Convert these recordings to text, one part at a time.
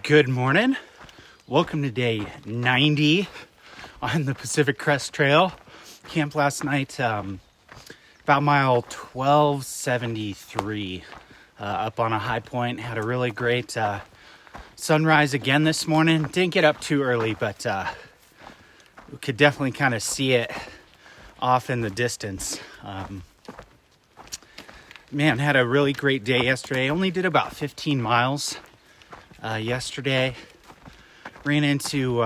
Good morning. Welcome to day 90 on the Pacific Crest Trail. Camped last night about mile 1273 up on a high point. Had a really great sunrise again this morning. Didn't get up too early, but we could definitely kind of see it off in the distance. Had a really great day yesterday. Only did about 15 miles yesterday. Ran into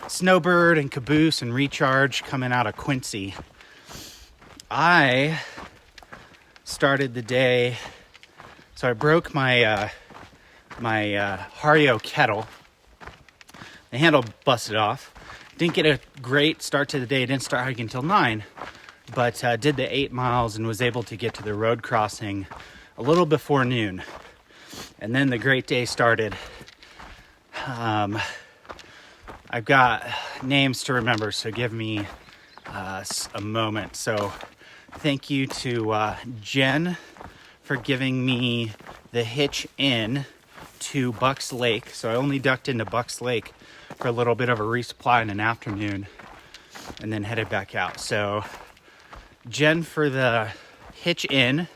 Snowbird and Caboose and Recharge coming out of Quincy. I started the day, so I broke my Hario kettle. The handle busted off. Didn't get a great start to the day. Didn't start hiking until 9, but did the 8 miles and was able to get to the road crossing a little before noon. And then the great day started. I've got names to remember, so give me a moment. So thank you to Jen for giving me the hitch in to Bucks Lake. So I only ducked into Bucks Lake for a little bit of a resupply in an afternoon and then headed back out. So Jen for the hitch in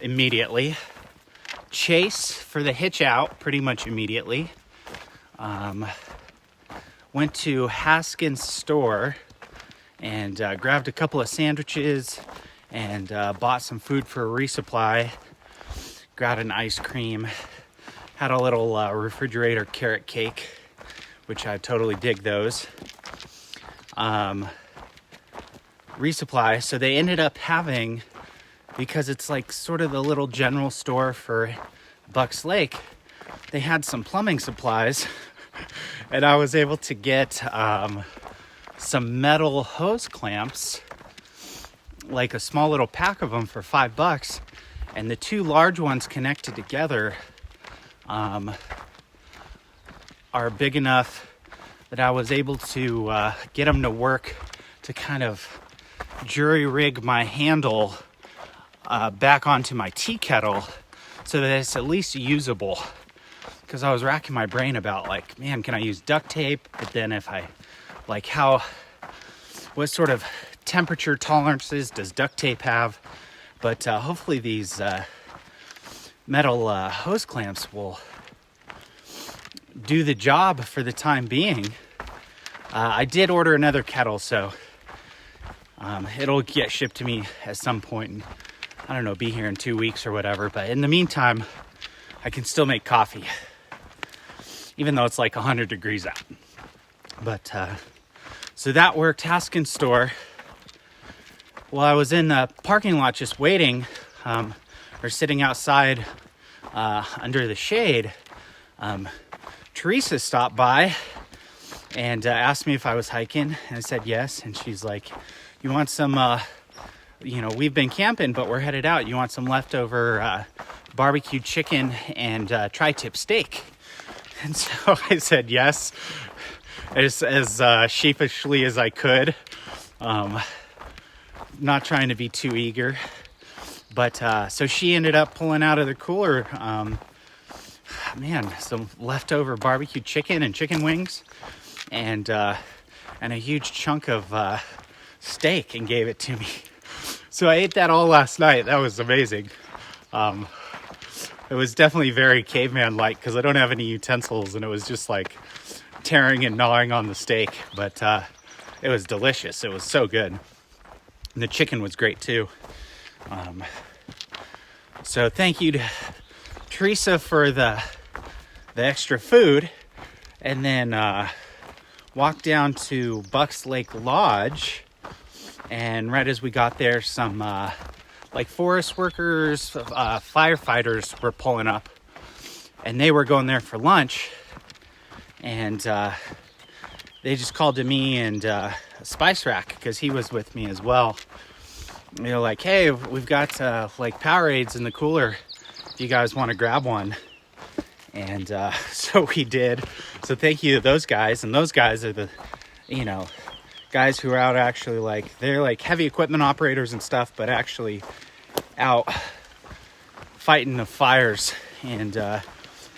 immediately. Chase for the hitch out pretty much immediately. Went to Haskins store and grabbed a couple of sandwiches and bought some food for a resupply. Grabbed an ice cream. Had a little refrigerator carrot cake, which I totally dig those. Resupply. So they ended up having, because it's like sort of the little general store for Bucks Lake, they had some plumbing supplies. And I was able to get some metal hose clamps, like a small little pack of them for $5. And the two large ones connected together are big enough that I was able to get them to work to kind of jury rig my handle back onto my tea kettle so that it's at least usable. Because I was racking my brain about can I use duct tape? But then what sort of temperature tolerances does duct tape have? But hopefully these metal hose clamps will do the job for the time being. I did order another kettle, so it'll get shipped to me at some point. And, I don't know, be here in 2 weeks or whatever. But in the meantime, I can still make coffee, even though it's like 100 degrees out. But, so that worked. Haskins store. While I was in the parking lot just waiting, or sitting outside under the shade, Teresa stopped by and asked me if I was hiking. And I said yes. And she's like, you want some, we've been camping, but we're headed out. You want some leftover barbecue chicken and tri-tip steak? And so I said yes, as sheepishly as I could. Not trying to be too eager. But so she ended up pulling out of the cooler, some leftover barbecue chicken and chicken wings and a huge chunk of steak and gave it to me. So I ate that all last night. That was amazing. It was definitely very caveman-like because I don't have any utensils, and it was just like tearing and gnawing on the steak. But it was delicious. It was so good. And the chicken was great too. So thank you to Teresa for the extra food. And then walked down to Bucks Lake Lodge. And right as we got there, some forest workers, firefighters were pulling up, and they were going there for lunch, and they just called to me and Spice Rack, because he was with me as well. They were like, hey, we've got Powerades in the cooler if you guys want to grab one. And so we did. So thank you to those guys. And those guys are the guys who are out actually they're heavy equipment operators and stuff, but actually out fighting the fires and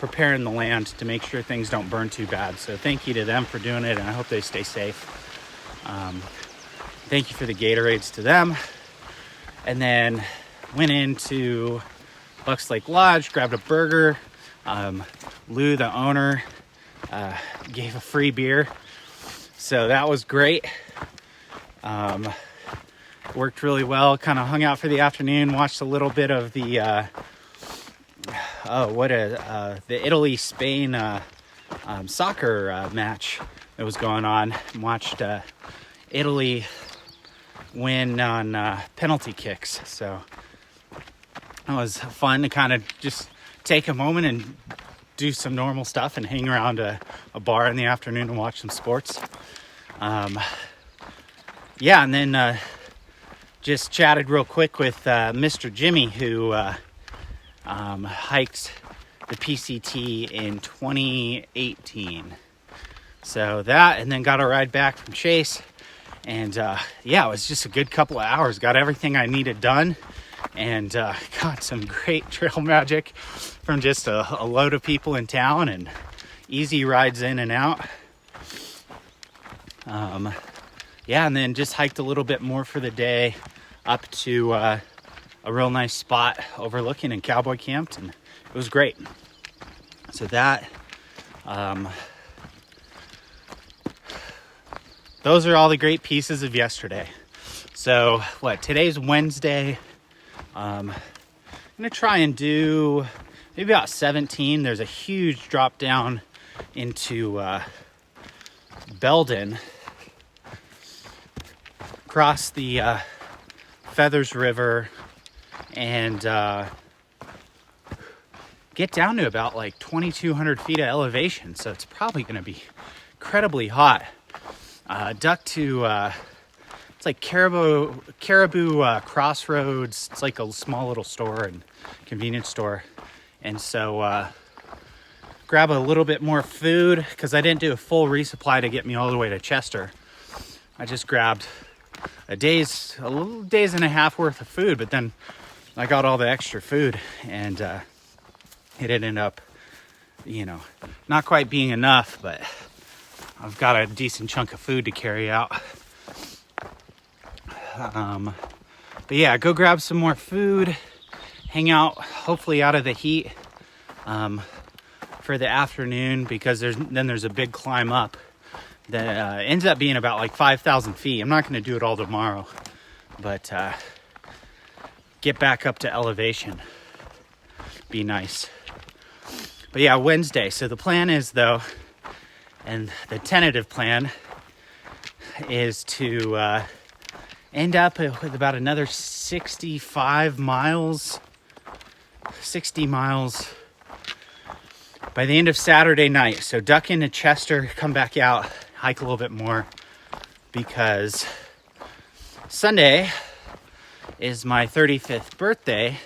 preparing the land to make sure things don't burn too bad. So thank you to them for doing it, and I hope they stay safe. Thank you for the Gatorades to them. And then went into Bucks Lake Lodge, grabbed a burger. Lou, the owner, gave a free beer. So that was great. Worked really well. Kind of hung out for the afternoon, watched a little bit of the Italy-Spain soccer match that was going on. Watched Italy win on penalty kicks. So it was fun to kind of just take a moment and do some normal stuff and hang around a bar in the afternoon and watch some sports. And then just chatted real quick with Mr. Jimmy, who hiked the PCT in 2018. So that, and then got a ride back from Chase. And it was just a good couple of hours. Got everything I needed done. And got some great trail magic from just a load of people in town and easy rides in and out. And then just hiked a little bit more for the day up to a real nice spot overlooking and cowboy camped, and it was great. So that, those are all the great pieces of yesterday. So today's Wednesday. I'm going to try and do maybe about 17. There's a huge drop down into Belden, across the Feathers River, and get down to about 2,200 feet of elevation. So it's probably going to be incredibly hot. Duck to it's like Caribou Crossroads. It's like a small little store and convenience store. And so grab a little bit more food, because I didn't do a full resupply to get me all the way to Chester. I just grabbed a days and a half worth of food, but then I got all the extra food, and it ended up, not quite being enough, but I've got a decent chunk of food to carry out. Go grab some more food, hang out, hopefully out of the heat for the afternoon, because there's a big climb up that ends up being about 5,000 feet. I'm not going to do it all tomorrow, but get back up to elevation. Be nice. But Wednesday. So the plan is, though, and the tentative plan is to end up with about another 60 miles by the end of Saturday night. So duck into Chester, come back out, hike a little bit more, because Sunday is my 35th birthday.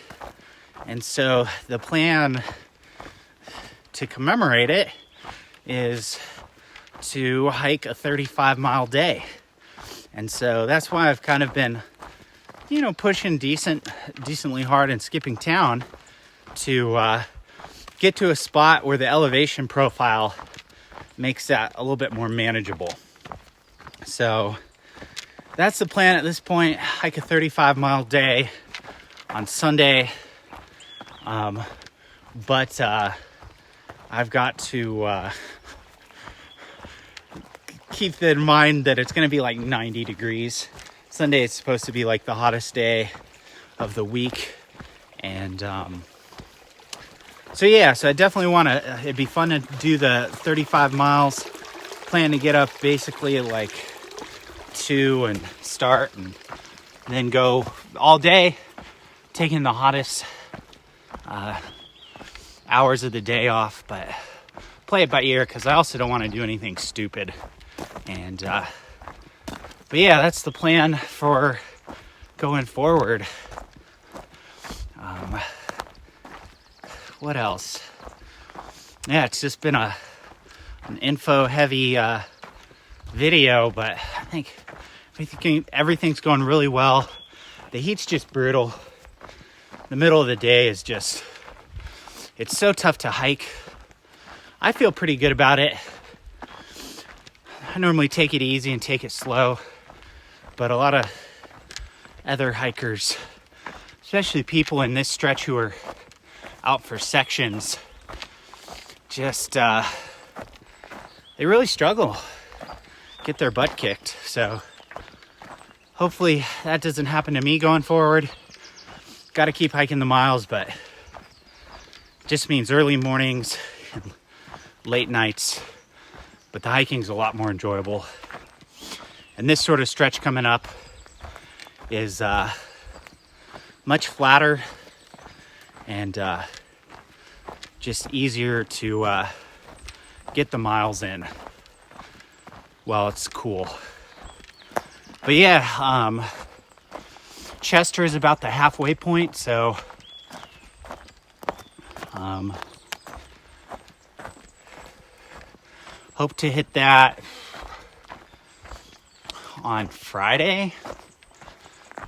And so the plan to commemorate it is to hike a 35-mile day. And so that's why I've kind of been, pushing decently hard and skipping town to get to a spot where the elevation profile makes that a little bit more manageable. So that's the plan at this point. Hike a 35-mile day on Sunday. But I've got to keep in mind that it's going to be 90 degrees. Sunday is supposed to be the hottest day of the week. And so I definitely want to, it'd be fun to do the 35 miles. Plan to get up basically at 2 and start, and then go all day, taking the hottest hours of the day off, but play it by ear, because I also don't want to do anything stupid. And that's the plan for going forward. What else? It's just been an info heavy video, but I think everything's going really well. The heat's just brutal. The middle of the day is just, it's so tough to hike I feel pretty good about it. I normally take it easy and take it slow, but a lot of other hikers, especially people in this stretch who are out for sections, just they really struggle, get their butt kicked. So hopefully that doesn't happen to me going forward. Got to keep hiking the miles, but it just means early mornings and late nights. But the hiking's a lot more enjoyable. And this sort of stretch coming up is much flatter and just easier to get the miles in while it's cool. But yeah, Chester is about the halfway point, so hope to hit that on Friday,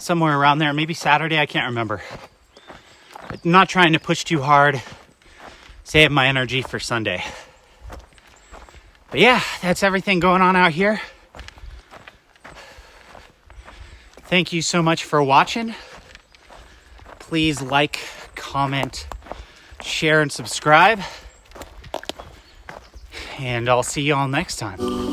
somewhere around there, maybe Saturday, I can't remember. I'm not trying to push too hard, save my energy for Sunday. But yeah, that's everything going on out here. Thank you so much for watching. Please like, comment, share, and subscribe. And I'll see you all next time.